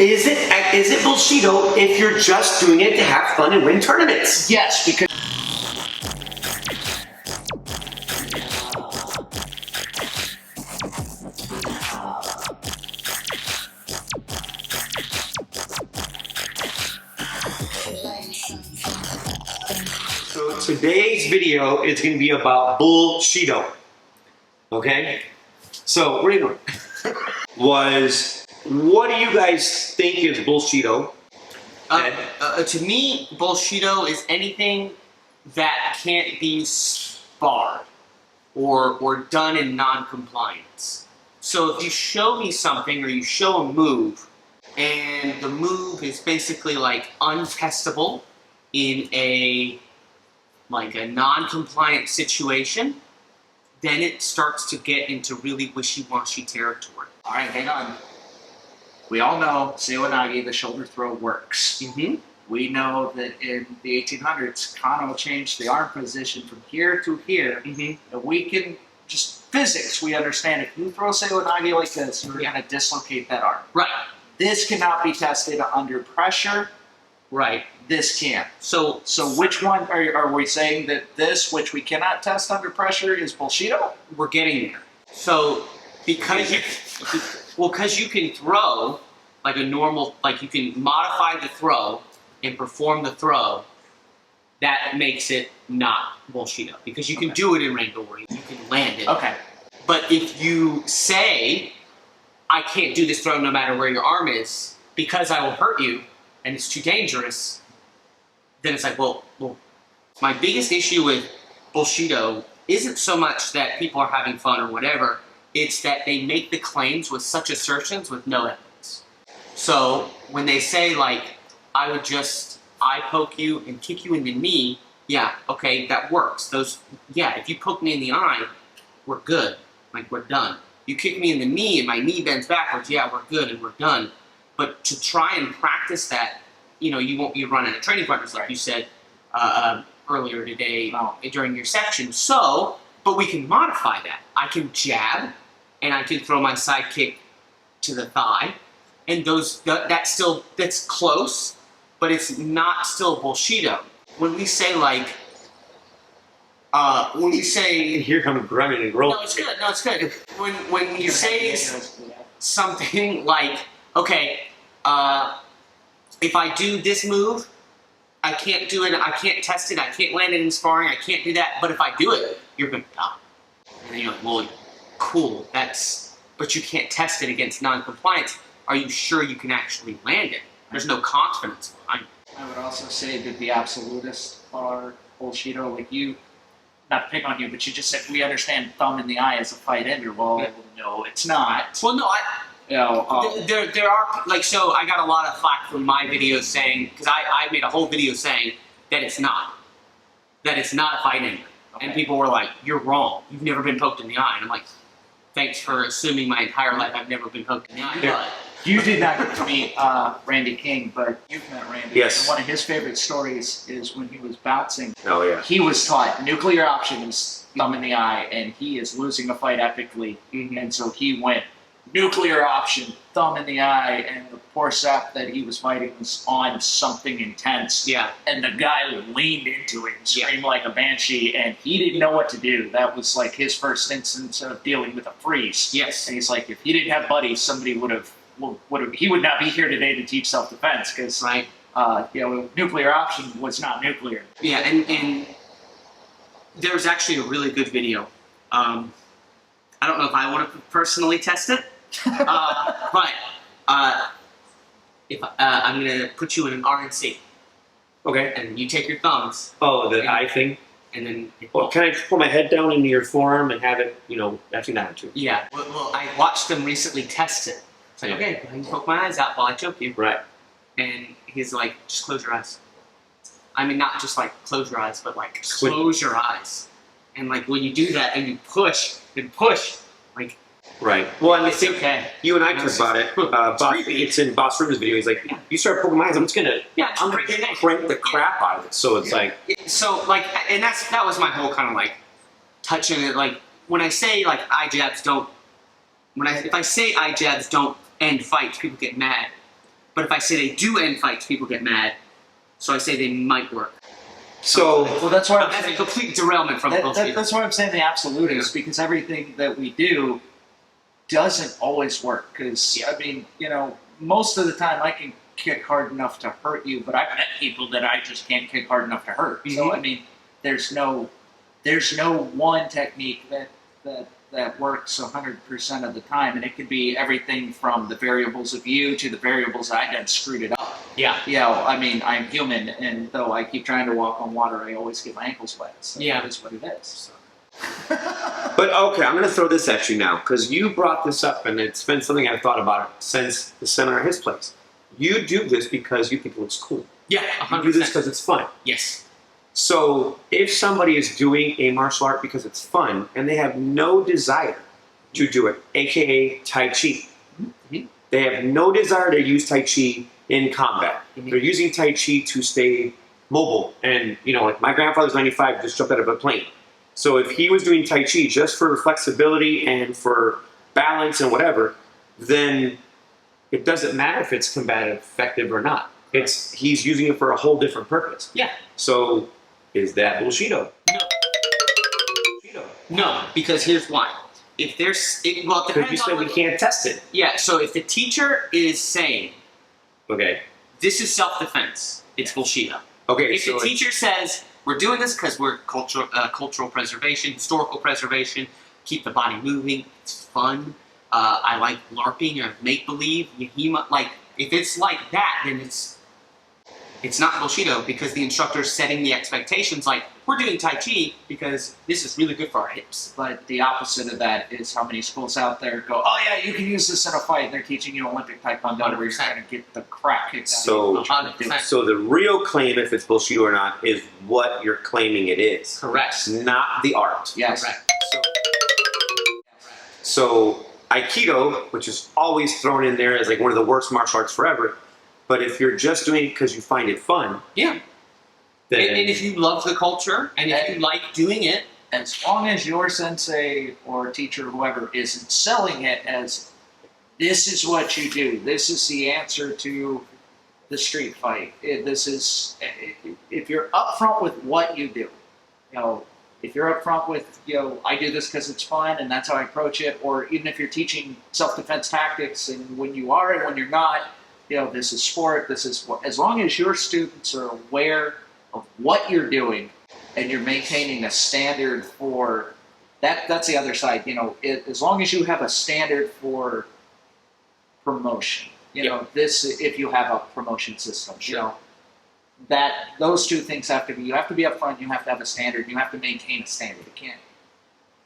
Is it Bullshido if you're just doing it to have fun and win tournaments? Yes, because So today's video is going to be about Bullshido. Okay? So, what are you doing? What do you guys think is Bullshido? To me, Bullshido is anything that can't be sparred or done in non-compliance. So if you show me something or you show a move, and the move is basically like untestable in a non-compliant situation, then it starts to get into really wishy-washy territory. all right, hang on. We all know Sewanagi, the shoulder throw, works. Mm-hmm. We know that in the 1800s, Kano changed the arm position from here to here. Mm-hmm. And we can just physics. We understand if you throw Sewanagi like this, you're going to dislocate that arm. Right. This cannot be tested under pressure. Right. This can. So which one are we saying that this, which we cannot test under pressure, is Bullshido? we're getting there. So because you can throw like a normal, like you can modify the throw and perform the throw, that makes it not Bullshido. Because you can do it in randori, you can land it. Okay. But if you say, I can't do this throw no matter where your arm is, because I will hurt you, and it's too dangerous, then it's like, well, my biggest issue with Bullshido isn't so much that people are having fun or whatever, it's that they make the claims with such assertions with no evidence. So when they say like, I would just eye poke you and kick you in the knee, yeah, okay, that works. If you poke me in the eye, we're good, like we're done. You kick me in the knee and my knee bends backwards, yeah, we're good and we're done. But to try and practice that, you won't be running a training partners like you said earlier today during your section. So, but we can modify that. I can jab, and I can throw my side kick to the thigh, and that's close, but it's not still Bullshido. When we say Here comes Grumman and Grove. no, it's good. No, it's good. When you say something like, okay, if I do this move, I can't do it, I can't test it, I can't land it in sparring, I can't do that, but if I do it, you're going to die. And then you're like, well, cool, but you can't test it against non-compliance. Are you sure you can actually land it? There's no confidence behind it. I would also say that the absolutists are Bullshido, like you, not to pick on you, but you just said we understand thumb in the eye as a fight ender. Well, no, it's not. Well, no, there are, so I got a lot of flack from my videos saying, because I made a whole video saying that it's not a fight ender. Okay. And people were like, you're wrong, you've never been poked in the eye. And I'm like, thanks for assuming my entire life I've never been poked in the eye. But you did not get to meet Randy King, but you've met Randy. Yes. And one of his favorite stories is when he was bouncing. Oh, yeah. He was taught nuclear options, thumb in the eye, and he is losing a fight epically. Mm-hmm. And so he went nuclear option, thumb in the eye, and the poor sap that he was fighting was on something intense. Yeah. And the guy leaned into it and screamed like a banshee, and he didn't know what to do. That was like his first instance of dealing with a freeze. Yes. And he's like, if he didn't have buddies, somebody he would not be here today to teach self-defense, because right. Nuclear option was not nuclear. Yeah, and there's actually a really good video. I don't know if I want to personally test it, but if I'm going to put you in an RNC. Okay. And you take your thumbs. Oh, the eye thing? And then... Well, can I put my head down into your forearm and have it, actually not too? Yeah. Well, I watched them recently test it. It's like, okay, I can poke my eyes out while I choke you. Right. And he's like, just close your eyes. I mean, not just like close your eyes, but like close your eyes. And like when you do that and you push and push, like... Right. Well, and I it's think okay. You and I talked about it. It's in Boss Ruben's video. He's like, you start poking my eyes, I'm just gonna crank the crap out of it. So it's like... So like, and that was my whole kind of like touching it. Like when I say like eye jabs don't, if I say eye jabs don't end fights, people get mad. But if I say they do end fights, people get mad. So I say they might work. So Well, that's why I'm That's a saying, complete derailment from Bullshido. that's why I'm saying the absolute is because everything that we do doesn't always work. Because I mean, most of the time I can kick hard enough to hurt you, but I've met people that I just can't kick hard enough to hurt. So I mean, there's no one technique that works 100% of the time, and it could be everything from the variables of you to the variables I done screwed it up. Yeah. I mean, I'm human, and though I keep trying to walk on water, I always get my ankles wet. So Yeah. that is what it is. But okay, I'm going to throw this at you now because you brought this up, and it's been something I've thought about since the seminar at his place. You do this because you think it looks cool. Yeah, You 100%. do this because it's fun. Yes. So if somebody is doing a martial art because it's fun and they have no desire to do it, aka Tai Chi, they have no desire to use Tai Chi in combat. They're using Tai Chi to stay mobile. And, like my grandfather's 95, just jumped out of a plane. So if he was doing Tai Chi just for flexibility and for balance and whatever, then it doesn't matter if it's combative, effective or not. He's using it for a whole different purpose. Yeah. So is that Bullshido? No, because here's why. If there's, it Because you depends said on we can't test it. Yeah, so if the teacher is saying, Okay. this is self-defense, it's Bullshido. Okay. If So the teacher says, we're doing this because we're cultural preservation, historical preservation, keep the body moving, it's fun, I like LARPing or make-believe, like, if it's like that, then it's not Bullshido because the instructor is setting the expectations like, we're doing Tai Chi because this is really good for our hips. But the opposite of that is how many schools out there go, oh yeah, you can use this in a fight, and they're teaching you Olympic Taekwondo where you're 100%. trying to get the crap kicked out So- of you. Trying to do it. So the real claim, if it's Bullshido or not, is what you're claiming it is. Correct. It's not the art. Yes. Correct. So Aikido, which is always thrown in there as like one of the worst martial arts forever, but if you're just doing it because you find it fun, Yeah. then And if you love the culture, and if you like doing it, As long as your sensei or teacher or whoever isn't selling it as this is what you do, this is the answer to the street fight. If you're upfront with what you do, if you're upfront with, I do this because it's fun and that's how I approach it, or even if you're teaching self-defense tactics and when you are and when you're not, this is sport, this is what, as long as your students are aware of what you're doing and you're maintaining a standard for that's the other side, as long as you have a standard for promotion, if you have a promotion system, that those two things have to be, you have to be upfront, you have to have a standard, you have to maintain a standard. You can't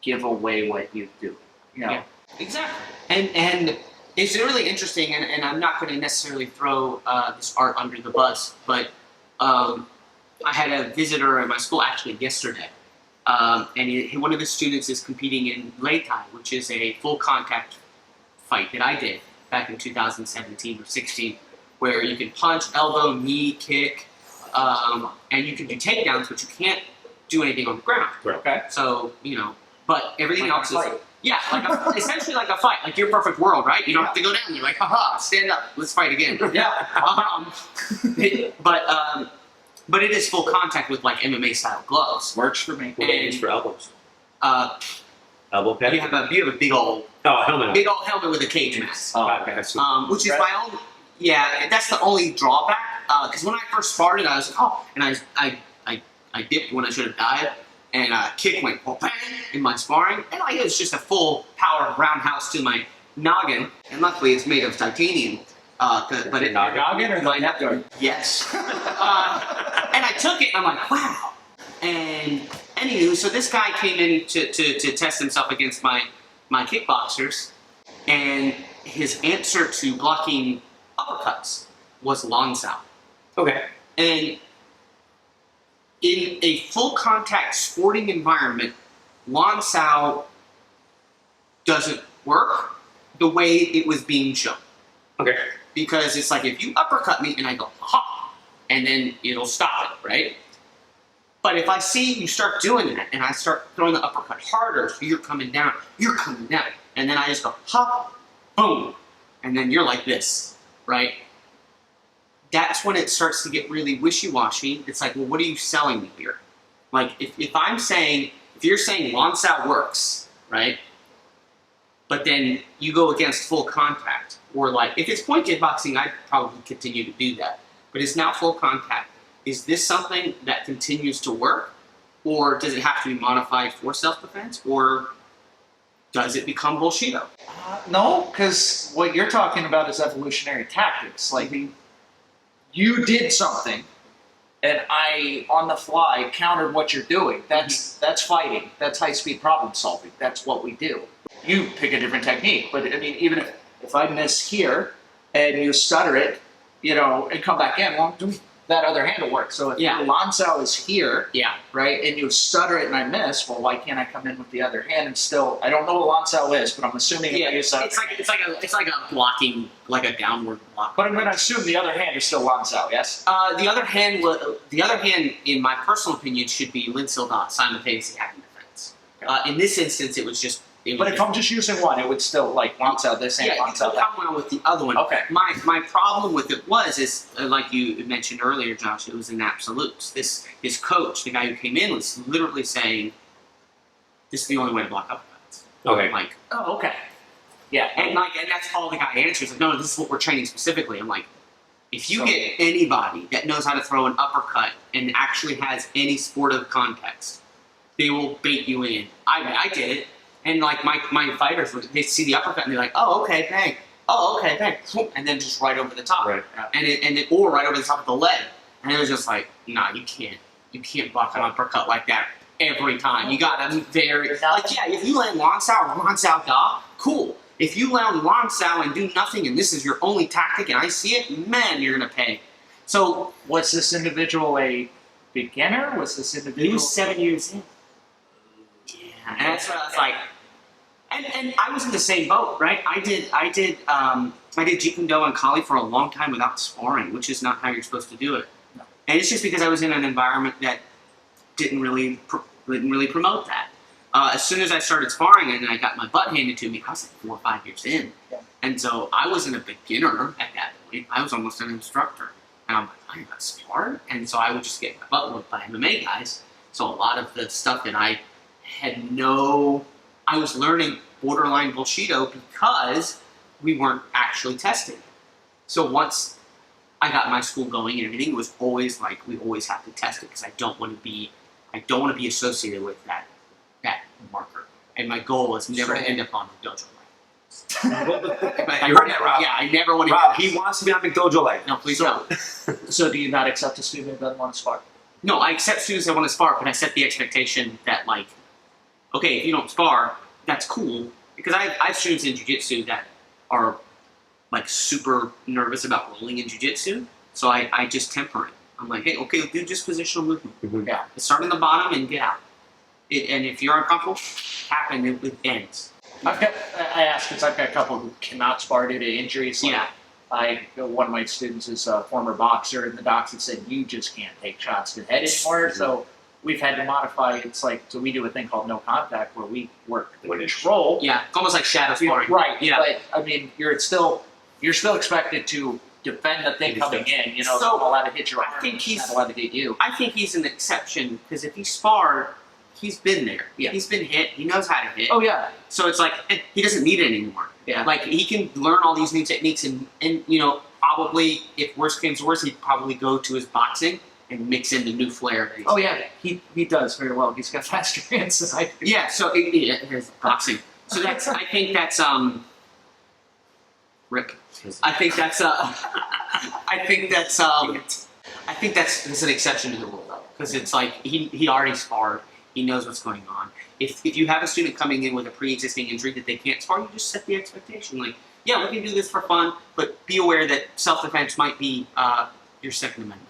give away what you do, Yeah. Exactly. And it's really interesting, and I'm not going to necessarily throw this art under the bus, but I had a visitor at my school actually yesterday, and one of his students is competing in Muay Thai, which is a full contact fight that I did back in 2017 or 16, where you can punch, elbow, knee, kick, and you can do takedowns, but you can't do anything on the ground. Okay. So, but everything Like else a is... fight. Yeah, essentially like a fight, like your perfect world, right? You don't have to go down. You're like, haha, stand up, let's fight again. Yeah. But it is full contact with like MMA style gloves. Works for me. what do you use for elbows? Uh, Elbow pad? you have a big old helmet. helmet with a cage mask, Oh, Okay, I see. which is my own. Yeah, that's the only drawback. Because when I first started, I was like, oh, and I dipped when I should have dived. And kick went bang in my sparring, and it was just a full power roundhouse to my noggin. And luckily, it's made of titanium. But it Noggin or my neck guard? Yes. And I took it, and I'm like, wow. And anywho, so this guy came in to test himself against my kickboxers, and his answer to blocking uppercuts was long sow. Okay. And in a full contact sporting environment, Long Sao doesn't work the way it was being shown. Okay. Because it's like if you uppercut me and I go, ha, and then it'll stop it, right? But if I see you start doing that and I start throwing the uppercut harder, so you're coming down, and then I just go, ha, boom, and then you're like this, right? that's when it starts to get really wishy-washy. It's like, well, what are you selling me here? Like, if you're saying Lansao works, right? But then you go against full contact, or like, if it's point kickboxing, I'd probably continue to do that. But it's now full contact. Is this something that continues to work? Or does it have to be modified for self-defense? Or does it become Bullshido? No, because what you're talking about is evolutionary tactics. Like, you did something, and I, on the fly, countered what you're doing. That's fighting. That's high-speed problem solving. That's what we do. You pick a different technique, but I mean, even if I miss here and you stutter it, you know, and come back in, well, that other hand will work. So if Yeah. Lansao is here, Yeah. right, and you stutter it and I miss, well, why can't I come in with the other hand and still? I don't know what Lansao is, but I'm assuming Yeah, it is. it's like a blocking, like a downward block. But I'm going to assume the other hand is still Lansao, yes? The other hand, in my personal opinion, should be Lin Silda, simultaneously having defense. In this instance, it was just. But if I'm just using one, it would still, like, Lansao this and Yeah, you Lansao could that. come on with the other one. Okay. My problem with it is like you mentioned earlier, Josh, it was in absolutes. His coach, the guy who came in, was literally saying, "This is the only way to block uppercuts." Okay. I'm like, Oh, okay. Yeah. and that's all the guy answers. Like, no, this is what we're training specifically. I'm like, if you So- get anybody that knows how to throw an uppercut and actually has any sportive context, they will bait you in. I did it. And like my fighters, they see the uppercut and they're like, "Oh, okay, bang. Oh, okay, bang," and then just right over the top, Right. or right over the top of the leg, and it was just like, "Nah, you can't block an uppercut like that every time. You got to very like, yeah, if you land Lansao da, cool. If you land Lansao and do nothing, and this is your only tactic, and I see it, man, you're gonna pay." So Was this individual a beginner? Was this individual? he was 7 years in. Yeah, and that's what I was like. And I was in the same boat, right? I did Jeet Kune Do and Kali for a long time without sparring, which is not how you're supposed to do it. No. And it's just because I was in an environment that didn't really promote that. As soon as I started sparring and I got my butt handed to me, I was like 4 or 5 years in. Yeah. And so I wasn't a beginner at that point. I was almost an instructor. And I'm like, I got spar? And so I would just get my butt whooped by MMA guys. So a lot of the stuff that I was learning borderline Bullshido because we weren't actually testing. So once I got my school going and everything, it was always like, we always have to test it because I don't want to be associated with that marker. And my goal was never to end up on the dojo line. You heard that, Rob. Yeah, I never want to. Rob, he wants to be on McDojo Life. No, please don't. So do you not accept a student who doesn't want to spar? No, I accept students that want to spar, but I set the expectation that, like, okay, if you don't spar, that's cool. Because I have students in jiu-jitsu that are, like, super nervous about rolling in jiu-jitsu, so I just temper it. I'm like, hey, okay, do just positional movement. Mhm. Yeah. Start in the bottom and get out. And if you're uncomfortable, tap and it ends. I asked because I've got a couple who cannot spar due to injuries. Like, Yeah. One of my students is a former boxer, and the doctor said, you just can't take shots to the head anymore. So we've had to modify. It's like, so we do a thing called no contact where we work the control. Yeah, it's almost like shadow sparring. Right. Yeah. But I mean, you're still expected to defend the thing coming in. You know, So, not allowed to hit your arm. I think he's not allowed to hit you. I think he's an exception because if he sparred, he's been there. Yeah. He's been hit. He knows how to hit. Oh yeah. So it's like he doesn't need it anymore. Yeah. Like he can learn all these new techniques and you know, probably if worst comes to worst, he'd probably go to his boxing and mix in the new flair. That he's Oh yeah. He does very well. He's got faster hands than I do. Yeah, so his boxing. So that's I think that's rip. I think that's that's an exception to the rule though. Because it's like he already sparred, he knows what's going on. If you have a student coming in with a pre-existing injury that they can't spar, you just set the expectation. Like, yeah, we can do this for fun, but be aware that self-defense might be your Second Amendment.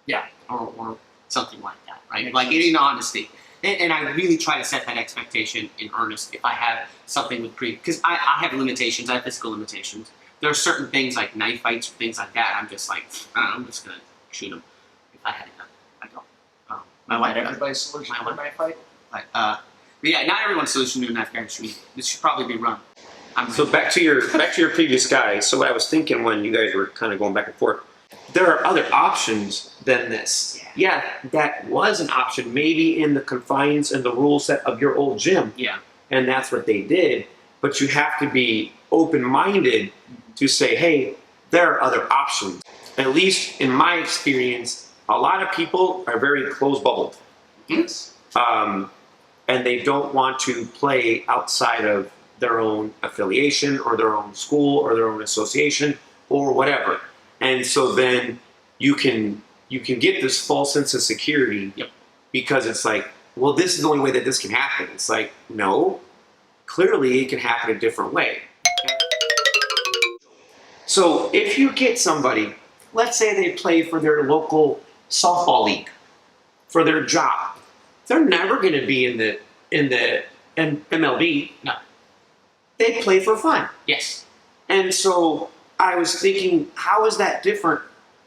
Yeah. Or something like that, right? Makes Like sense. in honesty. And I really try to set that expectation in earnest if I have something with because I have limitations, I have physical limitations. There are certain things like knife fights or things like that, I'm just like, I'm just going to shoot them if I had enough. I don't. My wife does. Everybody's solution to a knife fight. But yeah, not everyone's solution to a knife fight shooting. This should probably be run. So back to your previous guy. So what I was thinking when you guys were kind of going back and forth, there are other options than this. Yeah, that was an option, maybe in the confines and the rule set of your old gym. Yeah. And that's what they did. But you have to be open-minded to say, hey, there are other options. At least in my experience, a lot of people are very close-bubbled. Yes. And they don't want to play outside of their own affiliation or their own school or their own association or whatever. And so then you can get this false sense of security because it's like, well, this is the only way that this can happen. It's like, no, clearly it can happen a different way. So if you get somebody, let's say they play for their local softball league, for their job, they're never going to be in the MLB. No. They play for fun. Yes. And so I was thinking, how is that different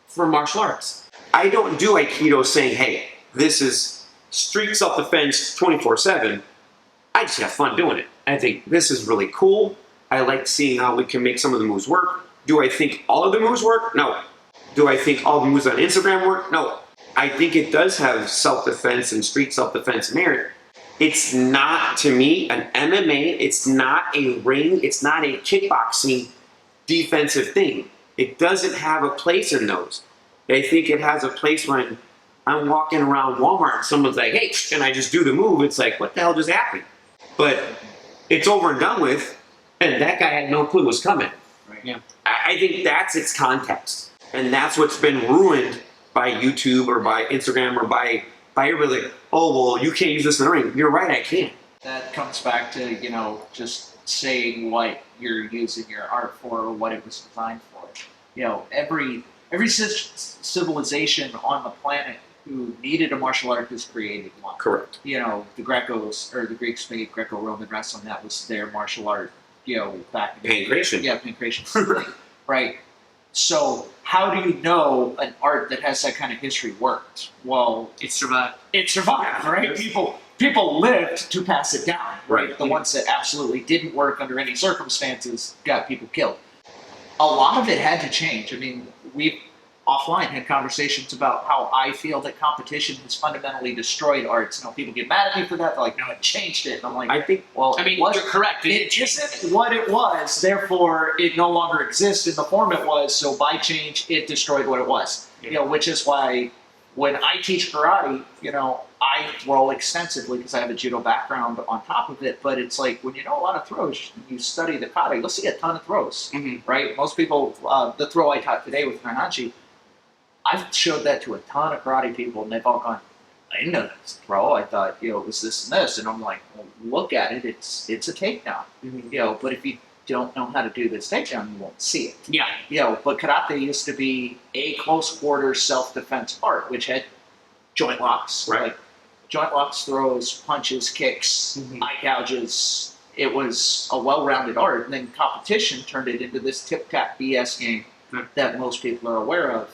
for martial arts? I don't do Aikido saying, hey, this is street self-defense 24/7. I just have fun doing it. I think this is really cool. I like seeing how we can make some of the moves work. Do I think all of the moves work? No. Do I think all the moves on Instagram work? No. I think it does have self-defense and street self-defense merit. It's not, to me, an MMA. It's not a ring. It's not a kickboxing defensive thing. It doesn't have a place in those. I think it has a place when I'm walking around Walmart and someone's like, hey, and I just do the move. It's like, what the hell just happened? But it's over and done with, and that guy had no clue was coming. Right. Yeah. I think that's its context. And that's what's been ruined by YouTube or by Instagram or by everybody. Like, oh, well, you can't use this in the ring. You're right, I can. That comes back to, just saying what you're using your art for or what it was designed for. Every civilization on the planet who needed a martial art has created one. Correct. The Grecos, or the Greeks made Greco-Roman wrestling. That was their martial art, back in the Pancration. Yeah, pancration. Right. So how do you know an art that has that kind of history worked? Well, It survived. it survived, right? People lived to pass it down. Right. The ones that absolutely didn't work under any circumstances got people killed. A lot of it had to change. I mean, we offline had conversations about how I feel that competition has fundamentally destroyed arts. People get mad at me for that. They're like, no, it changed it. And I'm like, I think, well, You're correct. it isn't what it was, therefore it no longer exists in the form it was, so by change, it destroyed what it was. Which is why when I teach karate, I throw extensively because I have a judo background on top of it, but it's like when you know a lot of throws, you study the kata, you'll see a ton of throws, right? Most people, the throw I taught today with Nanachi, I've showed that to a ton of karate people, and they've all gone, I didn't know that was a throw. I thought, it was this and this. And I'm like, well, look at it. It's a takedown. But if you don't know how to do this takedown, you won't see it. Yeah. But karate used to be a close quarters self-defense art, which had joint locks. Right. Like joint locks, throws, punches, kicks, eye gouges. It was a well-rounded art. And then competition turned it into this tip-tap BS game that most people are aware of.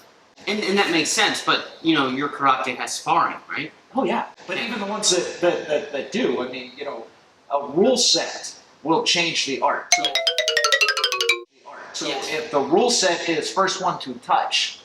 And that makes sense, but your karate has sparring, right? Oh yeah, but even the ones that do, I mean, a rule set will change the art. So Yes. if the rule set is first one to touch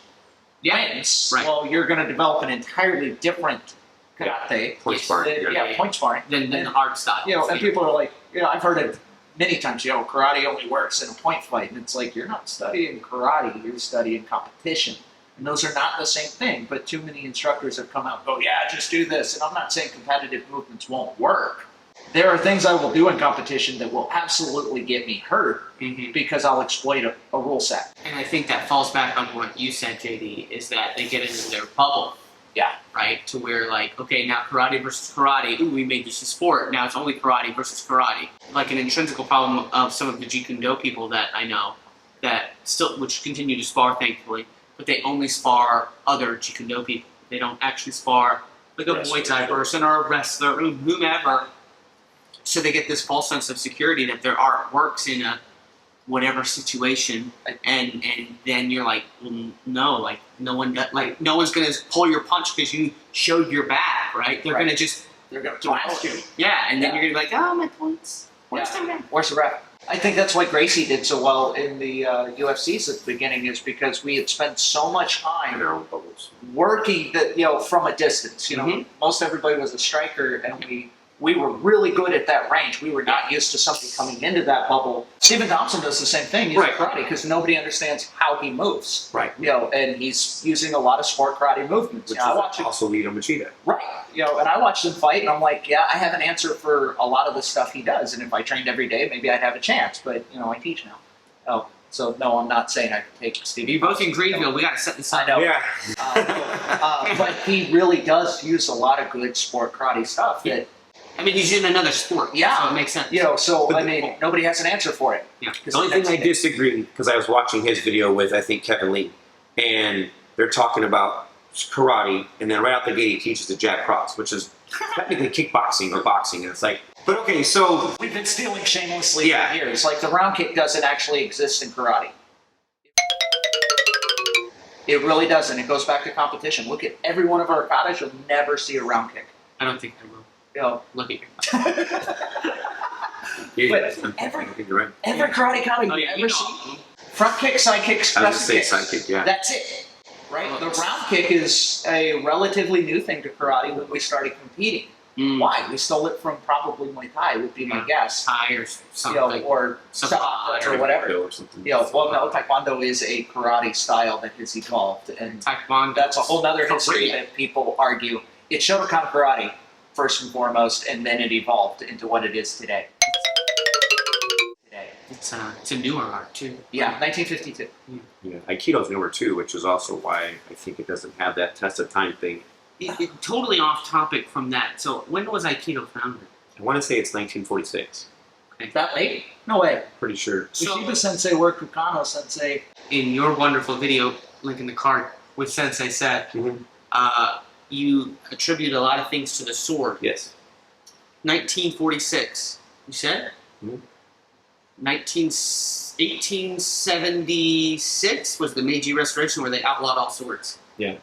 wins, Right. well, you're going to develop an entirely different karate. Point sparring. Point sparring. Then the hard style. And people are like, I've heard it many times, karate only works in a point fight, and it's like, you're not studying karate, you're studying competition. And those are not the same thing, but too many instructors have come out and go, yeah, just do this. And I'm not saying competitive movements won't work. There are things I will do in competition that will absolutely get me hurt because I'll exploit a rule set. And I think that falls back on what you said, JD, is that they get into their bubble. Yeah. Right? To where, like, okay, now karate versus karate, ooh, we made this a sport. Now it's only karate versus karate. Like an intrinsic problem of some of the Jeet Kune Do people that I know that which continue to spar, thankfully, but they only spar other Jeet Kune Do people. They don't actually spar like a Muay Thai person or a wrestler or whomever. So they get this false sense of security that their art works in a whatever situation, and then you're like, well, no, like no one's gonna pull your punch because you showed your bag, right? They're gonna They're going to blast you. Yeah, and then you're gonna be like, oh, my points. Where's the ref? Where's the ref? I think that's why Gracie did so well in the UFCs at the beginning, is because we had spent so much In time our own bubbles. working from a distance. Most everybody was a striker, and we were really good at that range. We were not used to somebody coming into that bubble. Stephen Thompson does the same thing in karate because nobody understands how he moves. Right. And he's using a lot of sport karate movements. Which I watch him. also Lito Machida. Right. And I watched him fight, and I'm like, yeah, I have an answer for a lot of the stuff he does. And if I trained every day, maybe I'd have a chance. But I teach now. Oh, so no, I'm not saying I could take Steve. You both in Greenville. We got to set this up. I know. Yeah. But he really does use a lot of good sport karate stuff. Yeah. That I mean, he's in another sport. Yeah. So it makes sense. Nobody has an answer for it. Yeah. The only thing I disagree, because I was watching his video with, I think, Kevin Lee, and they're talking about karate, and then right out the gate he teaches the jab cross, which is technically kickboxing or boxing. And it's like, but okay, so We've been stealing shamelessly for years. Like, the round kick doesn't actually exist in karate. It really doesn't. It goes back to competition. Look at every one of our katas, you'll never see a round kick. I don't think I will. Look at you. But every right. karate kata you ever see, front kick, side kick, I would crescent say kick. side kick, yeah. That's it. Right? The round kick is a relatively new thing to karate when we started competing. Why? We stole it from probably Muay Thai, would be my guess. Thai or something. Or Savate or whatever. Or something. Well, no, Taekwondo is a karate style that has evolved, and Taekwondo. that's a whole other history Korea. that people argue. It's Shotokan karate, first and foremost, and then it evolved into what it is today. It's a newer art too. Yeah, 1952. Yeah, Aikido's newer too, which is also why I think it doesn't have that test of time thing. Totally off topic from that. So when was Aikido founded? I want to say it's 1946. Is that late? No way. Pretty sure. So- Ushiba Sensei worked with Kano Sensei. In your wonderful video, link in the card, with Sensei said, you attribute a lot of things to the sword. Yes. 1946, you said? 1876 was the Meiji Restoration where they outlawed all swords. Yeah.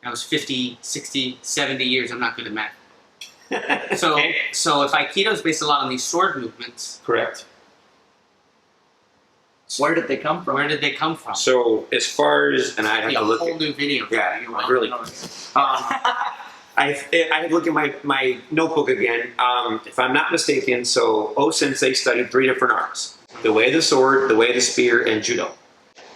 That was 50, 60, 70 years. I'm not good at math. So, Okay. so if Aikido is based a lot on these sword movements, Correct. Where did they come from? where did they come from? So as far as, and I had Be to a look whole at, new video. yeah, really. I had to look at my notebook again. If I'm not mistaken, so O Sensei studied 3 different arts: the way of the sword, the way of the spear, and judo.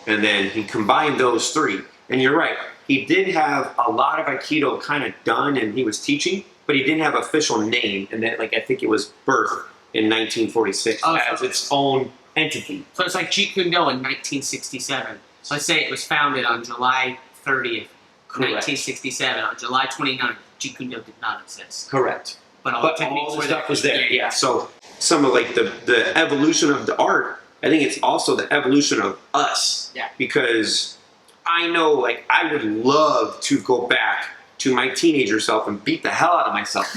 And then he combined those 3. And you're right, he did have a lot of Aikido kind of done, and he was teaching, but he didn't have official name. And then, I think it was birthed in 1946 as its own entity. So it's like Jeet Kune Do in 1967. So let's say it was founded on July 30th, Correct. 1967. On July 29th, Jeet Kune Do did not exist. Correct. But all But the techniques all the were stuff was there. Yeah. So some of the evolution of the art, I think it's also the evolution of us. Yeah. Because I know, I would love to go back to my teenager self and beat the hell out of myself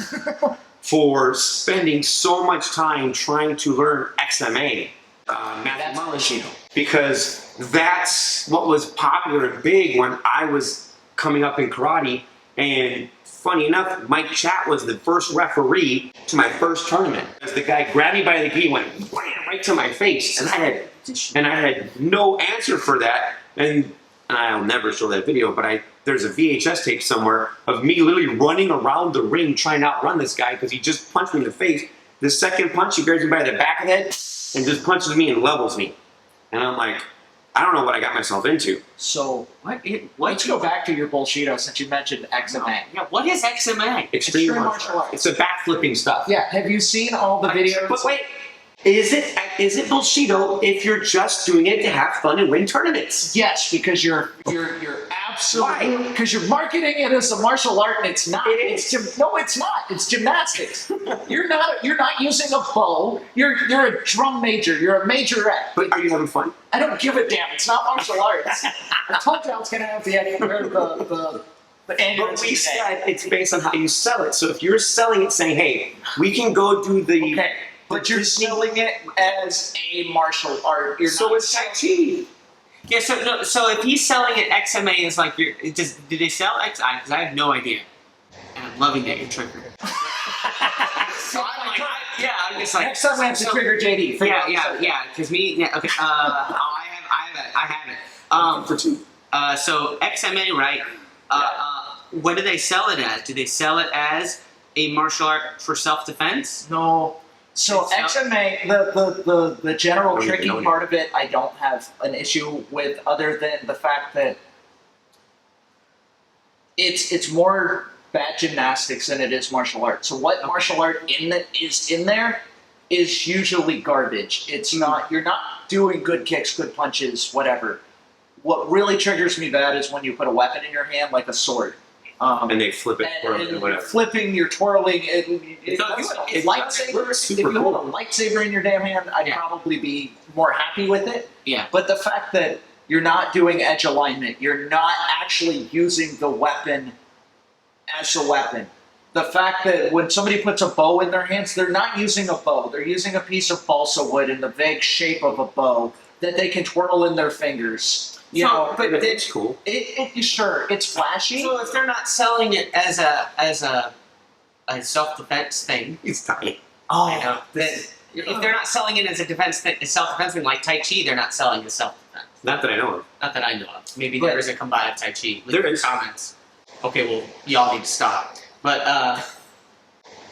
for spending so much time trying to learn XMA, mathematics, because that's what was popular and big when I was coming up in karate. And funny enough, Mike Chat was the first referee to my first tournament. As the guy grabbed me by the gi, went wham, right to my face, and I had no answer for that. And I'll never show that video, but there's a VHS tape somewhere of me literally running around the ring trying to outrun this guy because he just punched me in the face. The second punch, he grabs me by the back of the head and just punches me and levels me. And I'm like, I don't know what I got myself into. So, Let's let's go back to your Bullshido since you mentioned XMA. Yeah, what is XMA? Extreme martial arts. It's the backflipping stuff. Yeah, have you seen all the videos? But wait, is it Bullshido if you're just doing it to have fun and win tournaments? Yes, because you're absolutely, because you're marketing it as a martial art, and it's not. It's not. It's gymnastics. You're not using a bow. You're a drum major. You're a majorette. But are you having fun? I don't give a damn. It's not martial arts. I told you I was gonna have the ambulance. But we said it's based on how you sell it. So if you're selling it saying, hey, we can go do the... Okay, but you're selling it as a martial art. So it's Tai Chi. Yeah, so if he's selling it, XMA is like, do they sell XI? Because I have no idea. And I'm loving that you're tricking. So I'm like, I'm just like Next time we have to trigger JD. Yeah. Because okay. I have it. For two. So XMA, right? What do they sell it as? Do they sell it as a martial art for self-defense? No. So It's XMA, the general Don't even tricky know part of it, I don't have an issue with, other than the fact that it's more bad gymnastics than it is martial art. So what martial art is in there is usually garbage. It's not. You're not doing good kicks, good punches, whatever. What really triggers me bad is when you put a weapon in your hand, like a sword. And they flip it, twirl it, and whatever. you're flipping, you're twirling. If you had a lightsaber in your damn hand, I'd probably be more happy with it. Yeah. But the fact that you're not doing edge alignment, you're not actually using the weapon as a weapon. The fact that when somebody puts a bow in their hands, they're not using a bow. They're using a piece of balsa wood in the vague shape of a bow that they can twirl in their fingers. You know, but it's cool. Sure, it's flashy. So if they're not selling it as a self-defense thing, It's tiny. I know. Then if they're not selling it as a self-defense thing like Tai Chi, they're not selling it as self-defense. Not that I know of. Not that I know of. Maybe But- there is a combined Tai Chi. Leave There in is. comments. Okay, well, y'all need to stop. But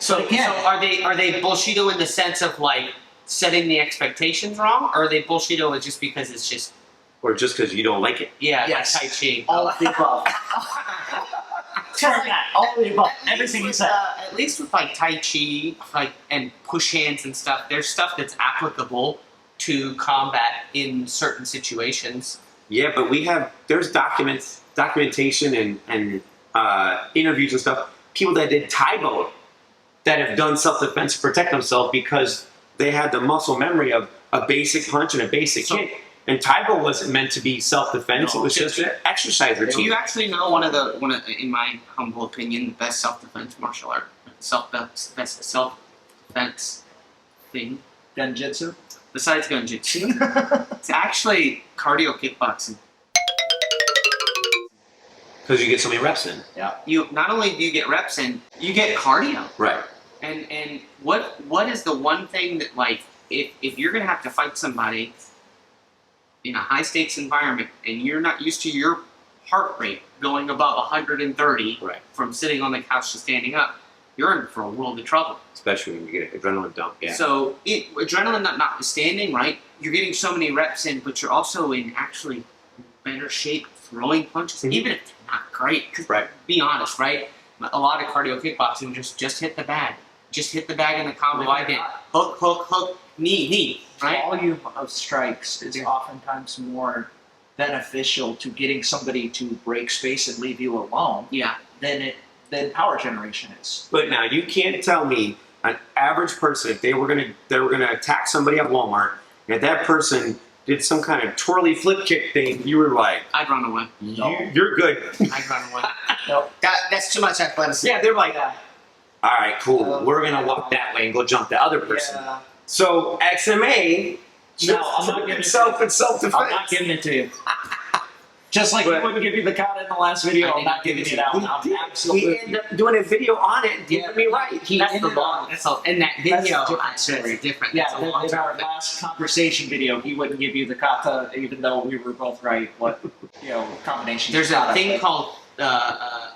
so But again- are they Bullshido in the sense of like setting the expectations wrong, or are they Bullshido just because it's just Or just because you don't like it. like Yes. Tai Chi? All of the above. All of the above. Everything you said. At least with like Tai Chi, like and push hands and stuff, there's stuff that's applicable to combat in certain situations. Yeah, but there's documentation and interviews and stuff. People that did Taibo that have done self-defense to protect themselves because they had the muscle memory of a basic punch and a basic kick. And Taibo wasn't meant to be self-defense; it was just an exercise or Do you two. actually know one of, in my humble opinion, the best self-defense martial art, self-defense thing Genjutsu. besides gunjitsu? It's actually cardio kickboxing. Because you get so many reps in. You not only do you get reps in, you get cardio. Right. And what is the one thing that like if you're gonna have to fight somebody in a high stakes environment and you're not used to your heart rate going above 130 Right. from sitting on the couch to standing up, you're in for a world of trouble. Especially when you get an adrenaline dump. Yeah. So adrenaline notwithstanding, right? You're getting so many reps in, but you're also in actually better shape throwing punches, Mhm. even if they're not great. 'Cause Right. be honest, right? A lot of cardio kickboxing just hit the bag. Just hit the bag in the combo I did. Hook, hook, hook, knee, right? Volume of strikes is oftentimes more beneficial to getting somebody to break space and leave you alone Yeah. than power generation is. But now you can't tell me an average person if they were gonna attack somebody at Walmart and if that person did some kind of twirly flip kick thing, you were like, I'd run away. you're good. I'd run away. No. That's too much athleticism. Yeah, they're like, all right, cool. We're gonna walk that way and go jump the other person. Yeah. So XMA, No, I'm not giving itself in self-defense. I'm not giving it to you. Just like But- I wouldn't give you the kata in the last video, I'm not giving it out. I'm He absolutely. ended up doing a video on it, giving me right. That's the law. That's all. In that That's video, a different that's story. different. Yeah, That's a long in our time. last conversation video, he wouldn't give you the kata, even though we were both right. What combination? There's a thing called a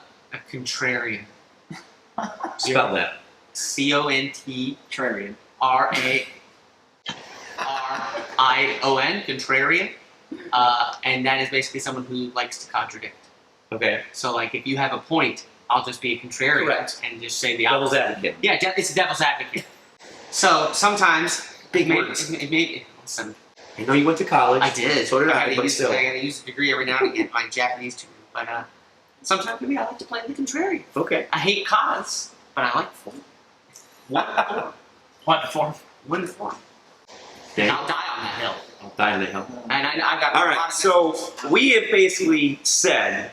contrarian. Spell that. Contrarian. CONTRARION, contrarian. And that is basically someone who likes to contradict. Okay. So, like, if you have a point, I'll just be a contrarian Correct. and just say the Devil's opposite. advocate. Yeah, it's a devil's advocate. So sometimes Big maybe, words. listen, I know you went to college. I did. So did I, gotta but use, still. I gotta use a degree every now and again, like Japanese too. But sometimes maybe I like to play the contrarian. Okay. I hate katas, but I like form. What form? One form. Okay. I'll die on that hill. I'll die in the hell. And I got All a lot right, of so we have basically said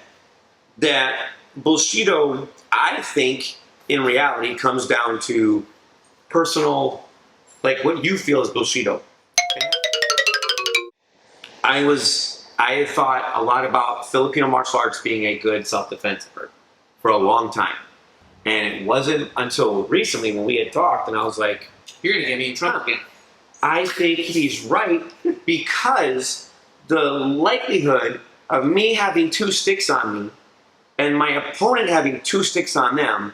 that Bullshido, I think, in reality, comes down to personal, like what you feel is Bullshido. I had thought a lot about Filipino martial arts being a good self-defense for a long time. And it wasn't until recently when we had talked, and I was like, You're gonna get me in trouble again. I think he's right because the likelihood of me having 2 sticks on me and my opponent having 2 sticks on them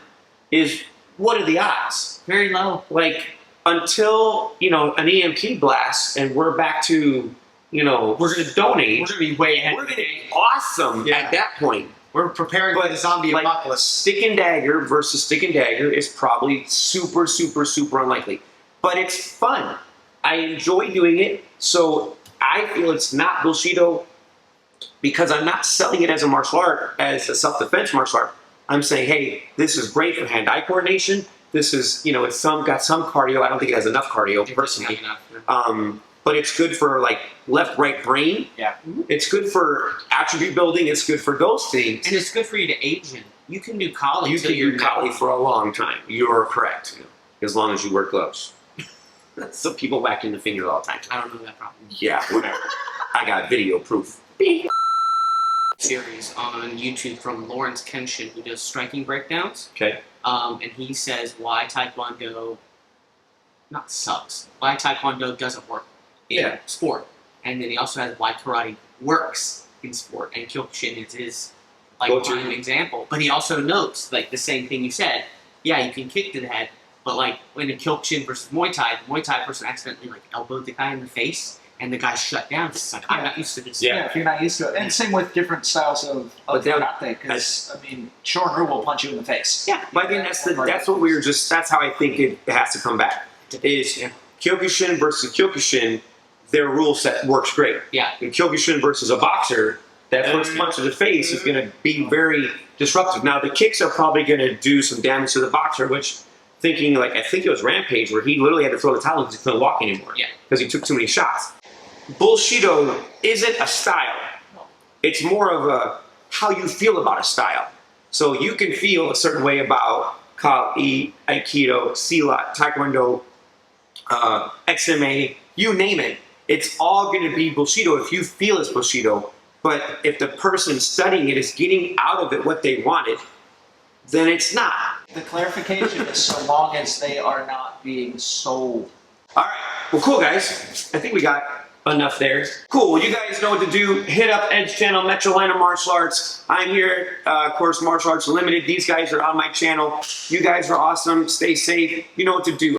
is, what are the odds? Very low. Like, until, an EMP blast and we're back to, we're going to donate. We're gonna be way ahead. We're going to be awesome Yeah. at that point. We're preparing for the zombie Like, apocalypse. stick and dagger versus stick and dagger is probably super, super, super unlikely. But it's fun. I enjoy doing it. So I feel it's not Bullshido because I'm not selling it as a martial art, as a self-defense martial art. I'm saying, hey, this is great for hand-eye coordination. This is, it's got some cardio. I don't think it has enough cardio personally. But it's good for like left, right brain. Yeah. It's good for attribute building. It's good for those things. And it's good for you to age in. You can do collie. You till can you're do collie for a long time. You're correct. As long as you wear gloves. Some people whack in the finger all the time. I don't know that problem. Yeah, whatever. I got video proof. Series on YouTube from Lawrence Kenshin who does striking breakdowns. Okay. And he says why Taekwondo not sucks. Why Taekwondo doesn't work in sport. And then he also has why karate works in sport. And Kyokushin is his prime example. But he also notes the same thing you said. Yeah, you can kick to the head, but when in Kyokushin versus Muay Thai, the Muay Thai person accidentally elbowed the guy in the face and the guy shut down. It's like, I'm not used to this. Yeah, if you're not used to it. And same with different styles of karate, because, Shorin will punch you in the face. Yeah, but I think that's what we were just, that's how I think it has to come back. Is Kyokushin versus Kyokushin, their rule set works great. Yeah. In Kyokushin versus a boxer, that first punch to the face is going to be very disruptive. Now, the kicks are probably going to do some damage to the boxer, which, I think it was Rampage, where he literally had to throw the towel because he couldn't walk anymore. Yeah. Because he took too many shots. Bullshido isn't a style. It's more of a how you feel about a style. So you can feel a certain way about Kali, Aikido, Silat, Taekwondo, XMA, you name it. It's all going to be Bullshido if you feel it's Bullshido. But if the person studying it is getting out of it what they wanted, then it's not. The clarification is so long as they are not being sold. All right. Well, cool, guys. I think we got enough there. Cool. Well, you guys know what to do. Hit up Ed's channel, Metrolina Martial Arts. I'm here, of course, Martial Arts Unlimited. These guys are on my channel. You guys are awesome. Stay safe. You know what to do.